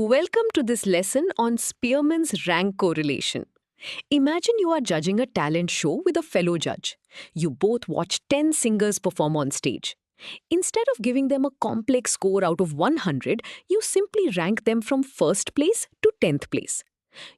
Welcome to this lesson on Spearman's rank correlation. Imagine you are judging a talent show with a fellow judge. You both watch 10 singers perform on stage. Instead of giving them a complex score out of 100, you simply rank them from first place to 10th place.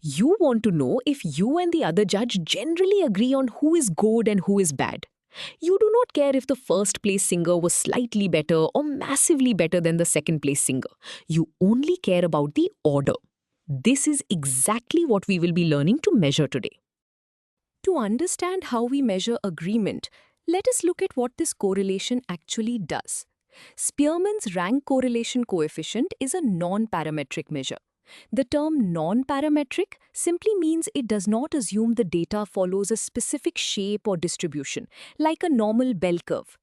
You want to know if you and the other judge generally agree on who is good and who is bad. You do not care if the first place singer was slightly better or massively better than the second place singer. You only care about the order. This is exactly what we will be learning to measure today. To understand how we measure agreement, let us look at what this correlation actually does. Spearman's rank correlation coefficient is a non-parametric measure. The term non-parametric simply means it does not assume the data follows a specific shape or distribution, like a normal bell curve.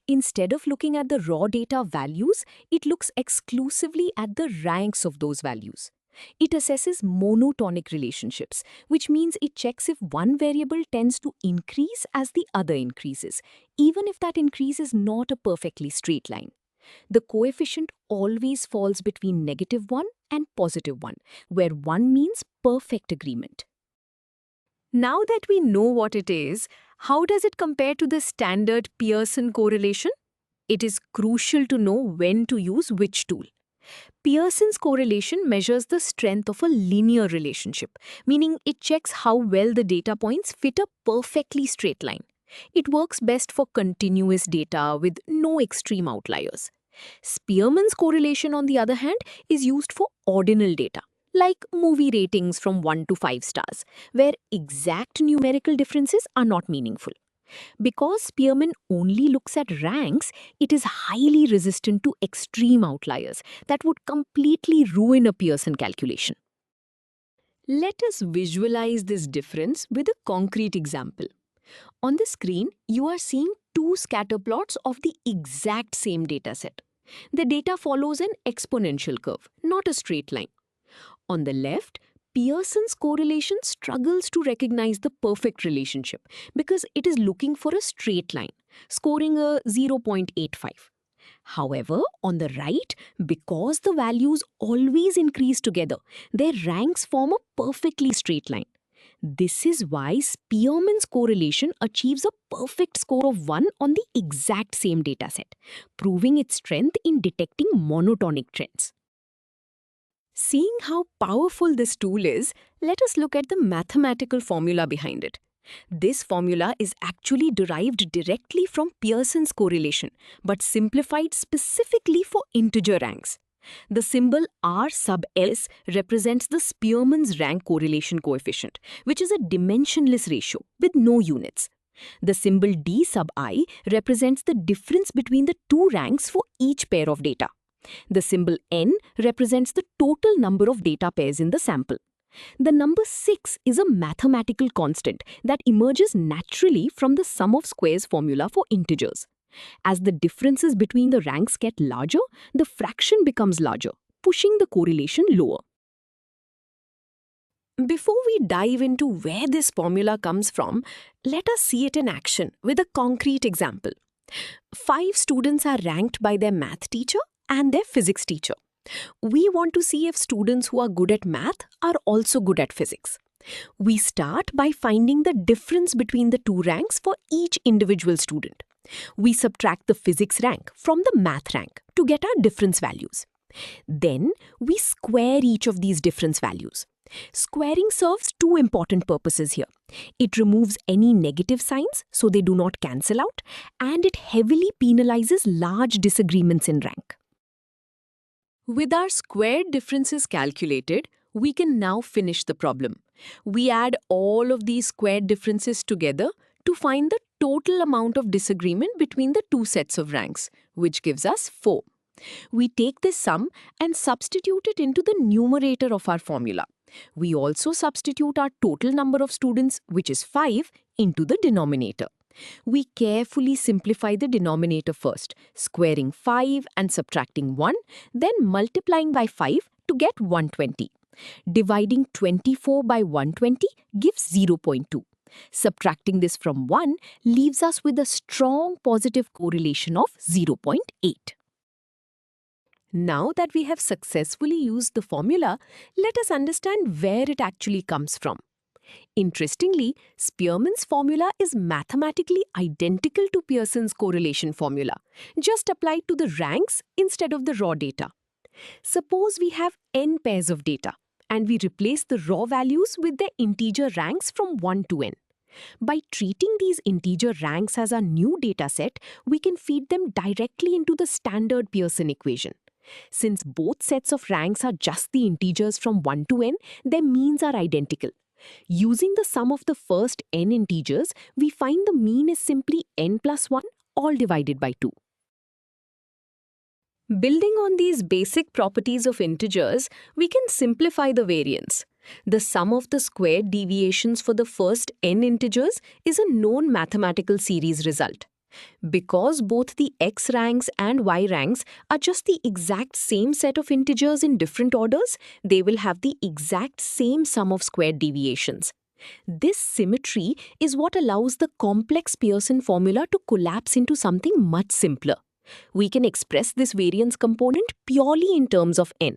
Instead of looking at the raw data values, it looks exclusively at the ranks of those values. It assesses monotonic relationships, which means it checks if one variable tends to increase as the other increases, even if that increase is not a perfectly straight line. The coefficient always falls between -1 and +1, where 1 means perfect agreement. Now that we know what it is, how does it compare to the standard Pearson correlation? It is crucial to know when to use which tool. Pearson's correlation measures the strength of a linear relationship, meaning it checks how well the data points fit a perfectly straight line. It works best for continuous data with no extreme outliers. Spearman's correlation, on the other hand, is used for ordinal data, like movie ratings from 1 to 5 stars, where exact numerical differences are not meaningful. Because Spearman only looks at ranks, it is highly resistant to extreme outliers that would completely ruin a Pearson calculation. Let us visualize this difference with a concrete example. On the screen, you are seeing two scatter plots of the exact same dataset. The data follows an exponential curve, not a straight line. On the left, Pearson's correlation struggles to recognize the perfect relationship because it is looking for a straight line, scoring a 0.85. However, on the right, because the values always increase together, their ranks form a perfectly straight line. This is why Spearman's correlation achieves a perfect score of 1 on the exact same dataset, proving its strength in detecting monotonic trends. Seeing how powerful this tool is, let us look at the mathematical formula behind it. This formula is actually derived directly from Pearson's correlation, but simplified specifically for integer ranks. The symbol R sub S represents the Spearman's rank correlation coefficient, which is a dimensionless ratio with no units. The symbol D sub I represents the difference between the two ranks for each pair of data. The symbol N represents the total number of data pairs in the sample. The number 6 is a mathematical constant that emerges naturally from the sum of squares formula for integers. As the differences between the ranks get larger, the fraction becomes larger, pushing the correlation lower. Before we dive into where this formula comes from, let us see it in action with a concrete example. 5 students are ranked by their math teacher and their physics teacher. We want to see if students who are good at math are also good at physics. We start by finding the difference between the two ranks for each individual student. We subtract the physics rank from the math rank to get our difference values. Then we square each of these difference values. Squaring serves two important purposes here. It removes any negative signs so they do not cancel out, and it heavily penalizes large disagreements in rank. With our squared differences calculated, we can now finish the problem. We add all of these squared differences together to find the total amount of disagreement between the two sets of ranks, which gives us 4. We take this sum and substitute it into the numerator of our formula. We also substitute our total number of students, which is 5, into the denominator. We carefully simplify the denominator first, squaring 5 and subtracting 1, then multiplying by 5 to get 120. Dividing 24 by 120 gives 0.2. Subtracting this from 1 leaves us with a strong positive correlation of 0.8. Now that we have successfully used the formula, let us understand where it actually comes from. Interestingly, Spearman's formula is mathematically identical to Pearson's correlation formula, just applied to the ranks instead of the raw data. Suppose we have n pairs of data, and we replace the raw values with their integer ranks from 1 to n. By treating these integer ranks as our new dataset, we can feed them directly into the standard Pearson equation. Since both sets of ranks are just the integers from 1 to n, their means are identical. Using the sum of the first n integers, we find the mean is simply n plus 1, all divided by 2. Building on these basic properties of integers, we can simplify the variance. The sum of the squared deviations for the first n integers is a known mathematical series result. Because both the x ranks and y ranks are just the exact same set of integers in different orders, they will have the exact same sum of squared deviations. This symmetry is what allows the complex Pearson formula to collapse into something much simpler. We can express this variance component purely in terms of n.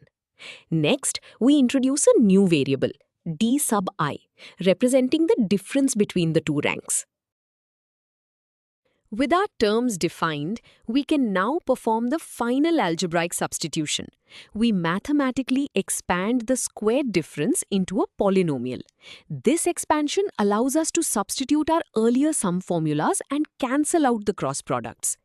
Next, we introduce a new variable, d sub I, representing the difference between the two ranks. With our terms defined, we can now perform the final algebraic substitution. We mathematically expand the squared difference into a polynomial. This expansion allows us to substitute our earlier sum formulas and cancel out the cross products.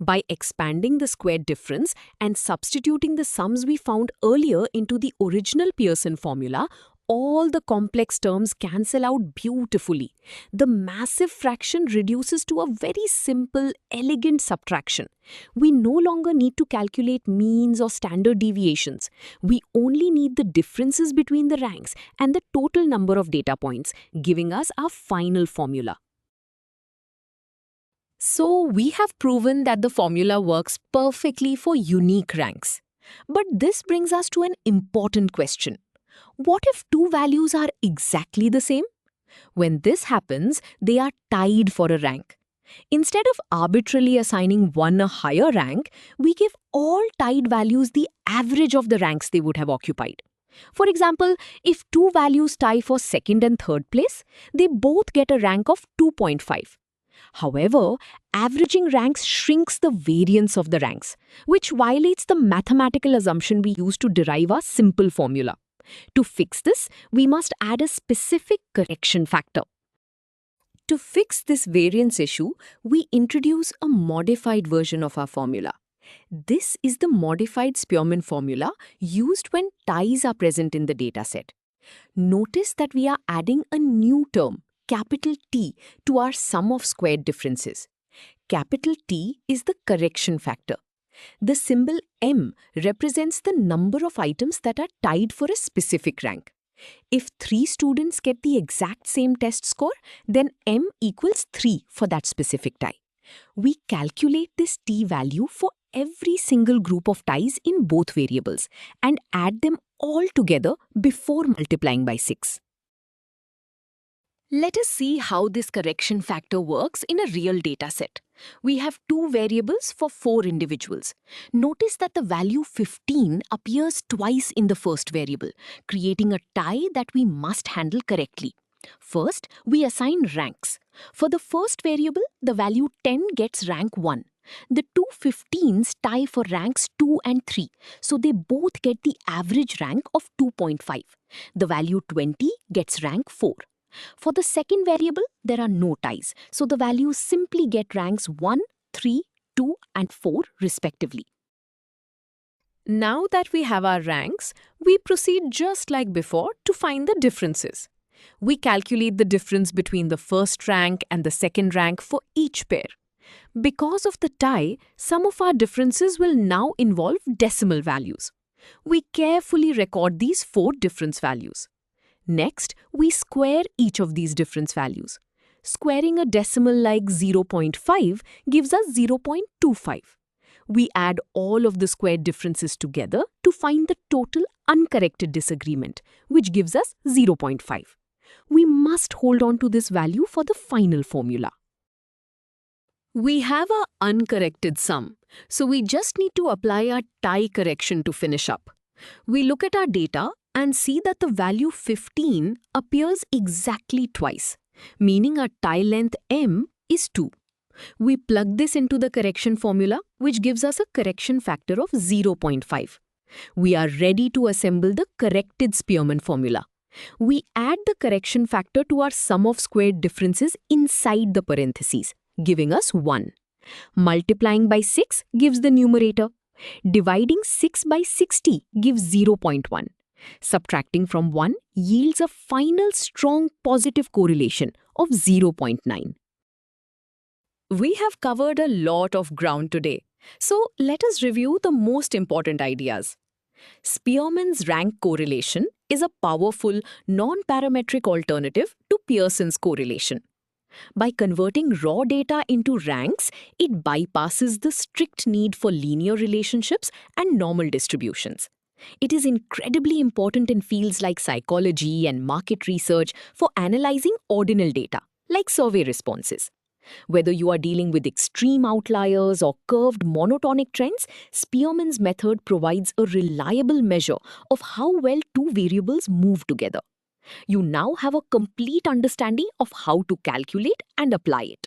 By expanding the squared difference and substituting the sums we found earlier into the original Pearson formula, all the complex terms cancel out beautifully. The massive fraction reduces to a very simple, elegant subtraction. We no longer need to calculate means or standard deviations. We only need the differences between the ranks and the total number of data points, giving us our final formula. So, we have proven that the formula works perfectly for unique ranks. But this brings us to an important question. What if two values are exactly the same? When this happens, they are tied for a rank. Instead of arbitrarily assigning one a higher rank, we give all tied values the average of the ranks they would have occupied. For example, if two values tie for second and third place, they both get a rank of 2.5. However, averaging ranks shrinks the variance of the ranks, which violates the mathematical assumption we use to derive our simple formula. To fix this, we must add a specific correction factor. To fix this variance issue, we introduce a modified version of our formula. This is the modified Spearman formula used when ties are present in the dataset. Notice that we are adding a new term, capital T, to our sum of squared differences. Capital T is the correction factor. The symbol M represents the number of items that are tied for a specific rank. If 3 students get the exact same test score, then M equals 3 for that specific tie. We calculate this T value for every single group of ties in both variables and add them all together before multiplying by 6. Let us see how this correction factor works in a real data set. We have 2 variables for 4 individuals. Notice that the value 15 appears twice in the first variable, creating a tie that we must handle correctly. First, we assign ranks. For the first variable, the value 10 gets rank 1. The two 15s tie for ranks 2 and 3, so they both get the average rank of 2.5. The value 20 gets rank 4. For the second variable, there are no ties, so the values simply get ranks 1, 3, 2 and 4 respectively. Now that we have our ranks, we proceed just like before to find the differences. We calculate the difference between the first rank and the second rank for each pair. Because of the tie, some of our differences will now involve decimal values. We carefully record these 4 difference values. Next, we square each of these difference values. Squaring a decimal like 0.5 gives us 0.25. We add all of the squared differences together to find the total uncorrected disagreement, which gives us 0.5. We must hold on to this value for the final formula. We have our uncorrected sum, So we just need to apply our tie correction to finish up. We look at our data and see that the value 15 appears exactly twice, meaning our tie length m is 2. We plug this into the correction formula, which gives us a correction factor of 0.5. We are ready to assemble the corrected Spearman formula. We add the correction factor to our sum of squared differences inside the parentheses, giving us 1. Multiplying by 6 gives the numerator. Dividing 6 by 60 gives 0.1. Subtracting from 1 yields a final strong positive correlation of 0.9. We have covered a lot of ground today, so let us review the most important ideas. Spearman's rank correlation is a powerful non-parametric alternative to Pearson's correlation. By converting raw data into ranks, it bypasses the strict need for linear relationships and normal distributions. It is incredibly important in fields like psychology and market research for analyzing ordinal data, like survey responses. Whether you are dealing with extreme outliers or curved monotonic trends, Spearman's method provides a reliable measure of how well two variables move together. You now have a complete understanding of how to calculate and apply it.